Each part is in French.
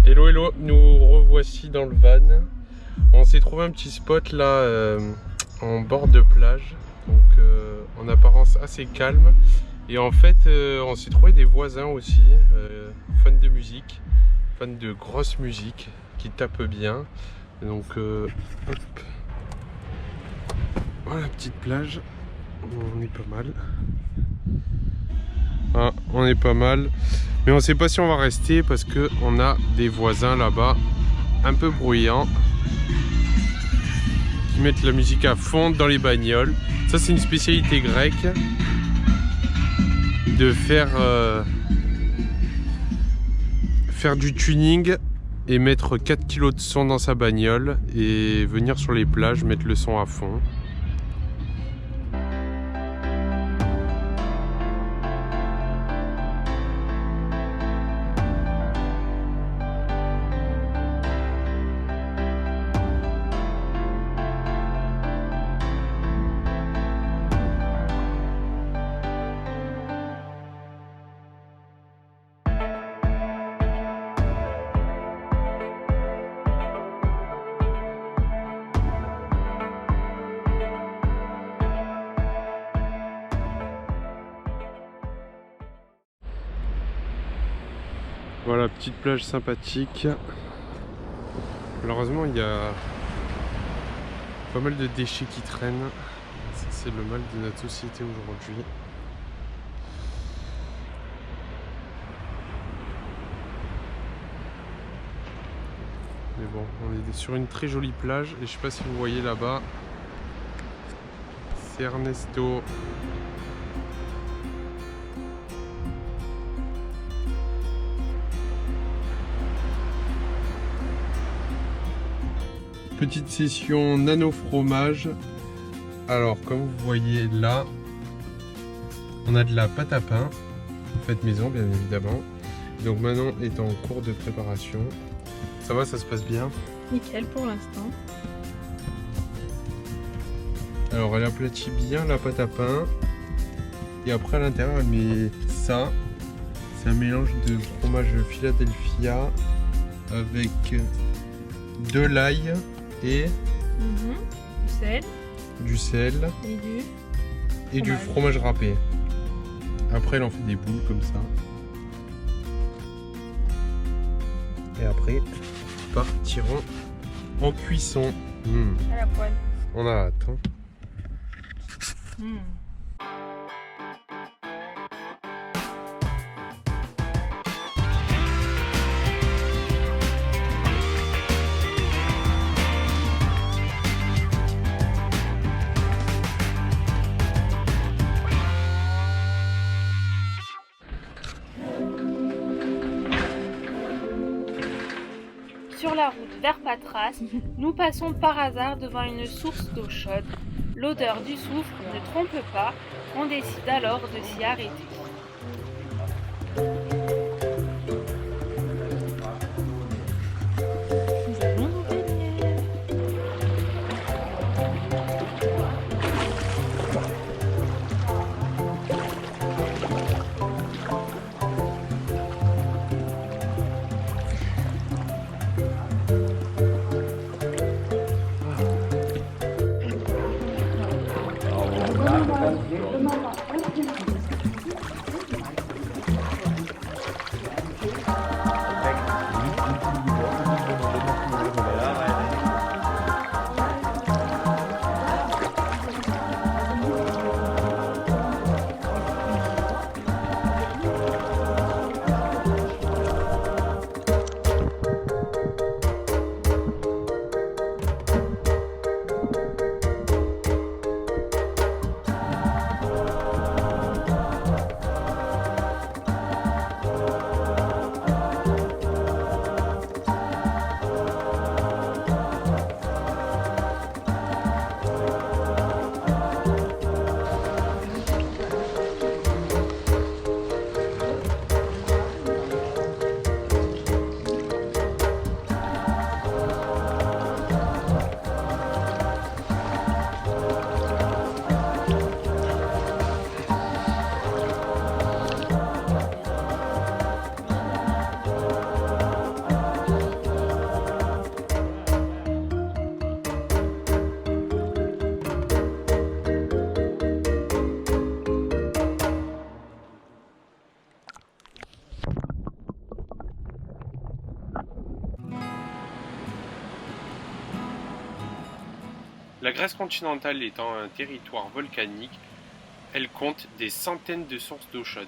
Hello hello, nous revoici dans le van. On s'est trouvé un petit spot là en bord de plage, donc en apparence assez calme. Et en fait on s'est trouvé des voisins aussi, fans de musique, fans de grosse musique qui tapent bien. Donc hop. Voilà, petite plage, on est pas mal. Ah, on est pas mal, mais on sait pas si on va rester parce que on a des voisins là-bas un peu bruyants qui mettent la musique à fond dans les bagnoles. Ça c'est une spécialité grecque de faire du tuning et mettre 4 kilos de son dans sa bagnole et venir sur les plages mettre le son à fond. Voilà, petite plage sympathique. Malheureusement, il y a pas mal de déchets qui traînent. C'est le mal de notre société aujourd'hui. Mais bon, on est sur une très jolie plage et je sais pas si vous voyez là-bas, c'est Ernesto. Petite session nano fromage. Alors comme vous voyez là, on a de la pâte à pain faite maison bien évidemment. Donc Manon est en cours de préparation. Ça va, ça se passe bien? Nickel pour l'instant. Alors elle aplatit bien la pâte à pain. Et après à l'intérieur elle met ça. C'est un mélange de fromage Philadelphia avec de l'ail et Du sel et du fromage râpé. Après elle en fait des boules comme ça. Et après partiront en cuisson. à la poêle. On a hâte. Hein. Sur la route vers Patras, nous passons par hasard devant une source d'eau chaude. L'odeur du soufre ne trompe pas, on décide alors de s'y arrêter. Nous allons nous baigner. La Grèce continentale étant un territoire volcanique, elle compte des centaines de sources d'eau chaude.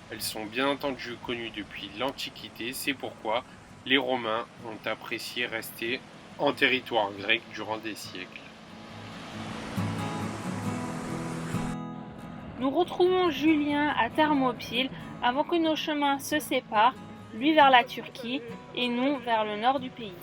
Elles sont bien entendu connues depuis l'Antiquité, c'est pourquoi les Romains ont apprécié rester en territoire grec durant des siècles. Nous retrouvons Julien à Thermopyles avant que nos chemins se séparent, lui vers la Turquie et nous vers le nord du pays.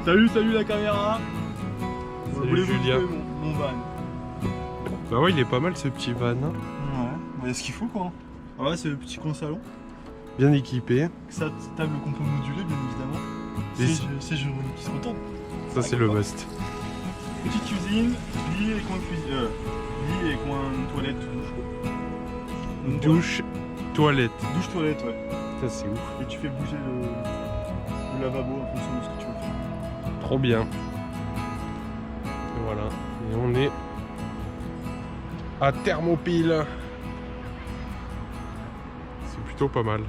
Salut la caméra. Salut Julien. Mon van. Bah ouais, il est pas mal ce petit van. Ouais, il y a ce qu'il faut quoi. Ah ouais, c'est le petit coin salon. Bien équipé. Sa table qu'on peut moduler bien évidemment. C'est jeu qui se retourne. Ça c'est le must. Petite cuisine, lit et coin cuisine. Lit et coin toilette. Douche, toilette. Douche toilette ouais. Ça c'est ouf. Et tu fais bouger le lavabo en fonction de ce que tu veux faire. Trop bien. Et voilà. Et on est à Thermopyles. C'est plutôt pas mal.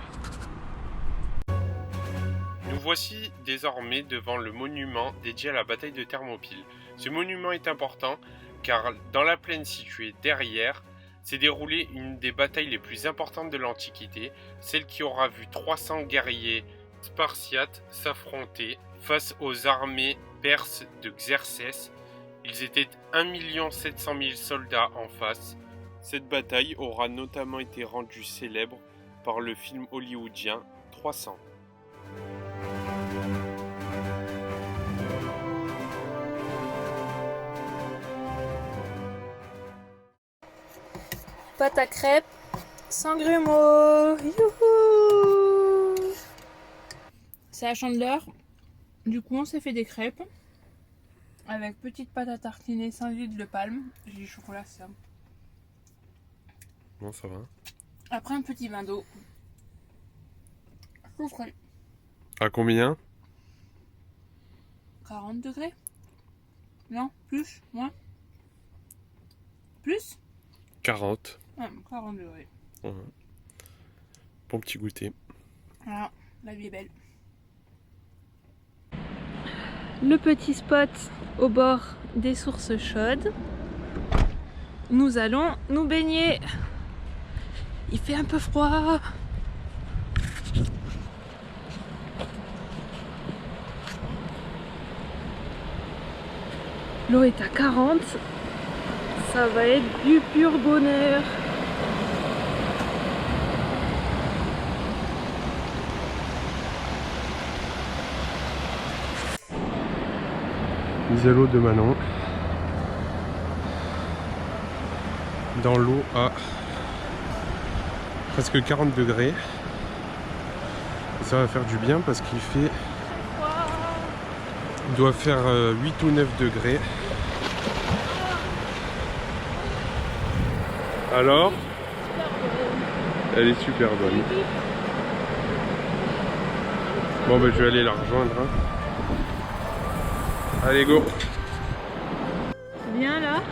Nous voici désormais devant le monument dédié à la bataille de Thermopyles. Ce monument est important car dans la plaine située derrière s'est déroulée une des batailles les plus importantes de l'Antiquité, celle qui aura vu 300 guerriers spartiates s'affronter face aux armées perses de Xerxès. Ils étaient 1 700 000 soldats en face. Cette bataille aura notamment été rendue célèbre par le film hollywoodien 300. Pâte à crêpes sans grumeaux. Youhou! C'est à Chandeleur. Du coup, on s'est fait des crêpes avec petite pâte à tartiner sans huile de palme. J'ai du chocolat, c'est ça. Bon, ça va. Après, un petit vin d'eau. Tout frais. À combien? 40 degrés? Non, plus? Moins? Plus? 40. Ah, 40 degrés. Ouais. Bon petit goûter. Voilà, la vie est belle. Le petit spot au bord des sources chaudes. Nous allons nous baigner. Il fait un peu froid. L'eau est à 40. Ça va être du pur bonheur. Mise à l'eau de Manon. Dans l'eau à presque 40 degrés. Et ça va faire du bien parce qu'il fait... Il doit faire 8 ou 9 degrés. Alors, elle est super bonne. Bon ben je vais aller la rejoindre. Hein. Allez go. Bien là.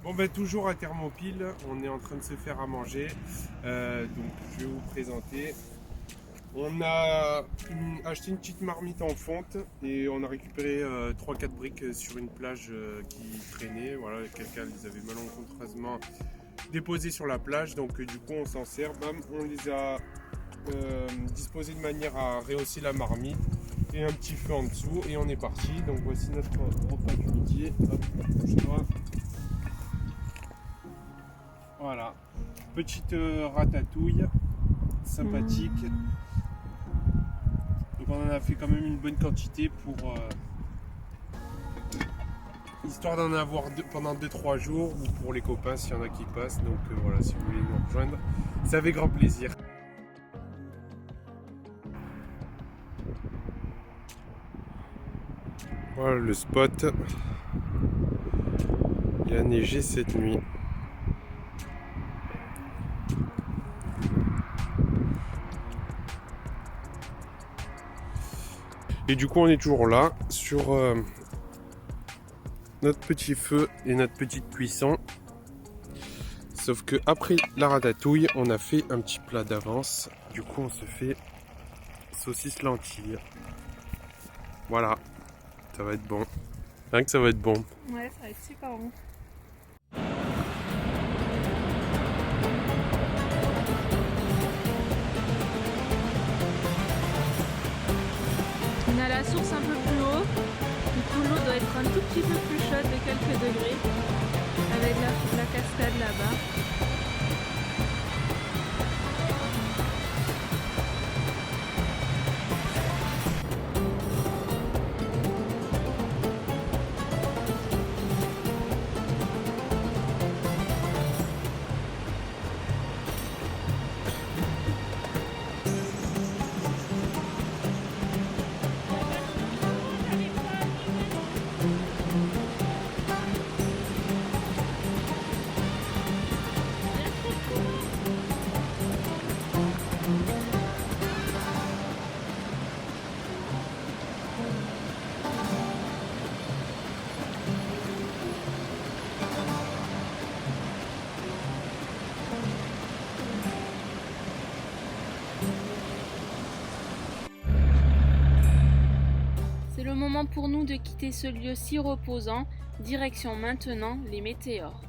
Bon ben toujours à Thermopyles, on est en train de se faire à manger, donc je vais vous présenter. On a acheté une petite marmite en fonte et on a récupéré 3-4 briques sur une plage qui traînait. Voilà, quelqu'un les avait malencontreusement déposées sur la plage, donc du coup on s'en sert. Bam, on les a disposées de manière à rehausser la marmite et un petit feu en dessous et on est parti. Donc voici notre repas du midi. Hop, bouge-toi. Voilà, petite ratatouille sympathique. Donc on en a fait quand même une bonne quantité pour histoire d'en avoir pendant 2-3 jours ou pour les copains s'il y en a qui passent. Donc voilà, si vous voulez nous rejoindre, c'est avec grand plaisir. Voilà le spot. Il a neigé cette nuit. Et du coup on est toujours là sur notre petit feu et notre petite cuisson. Sauf que après la ratatouille, on a fait un petit plat d'avance. Du coup on se fait saucisse lentilles. Voilà, ça va être bon. Rien que ça va être bon. Ouais, ça va être super bon. On a la source un peu plus haut, du coup l'eau doit être un tout petit peu plus chaude de quelques degrés, avec la cascade là-bas. C'est le moment pour nous de quitter ce lieu si reposant, direction maintenant les météores.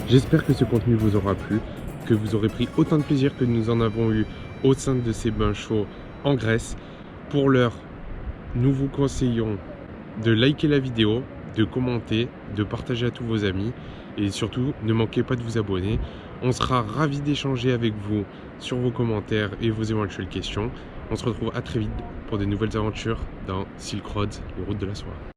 J'espère que ce contenu vous aura plu, que vous aurez pris autant de plaisir que nous en avons eu au sein de ces bains chauds en Grèce. Pour l'heure, nous vous conseillons de liker la vidéo, de commenter, de partager à tous vos amis et surtout ne manquez pas de vous abonner. On sera ravis d'échanger avec vous sur vos commentaires et vos éventuelles questions. On se retrouve à très vite pour de nouvelles aventures dans Silk Road, les routes de la soie.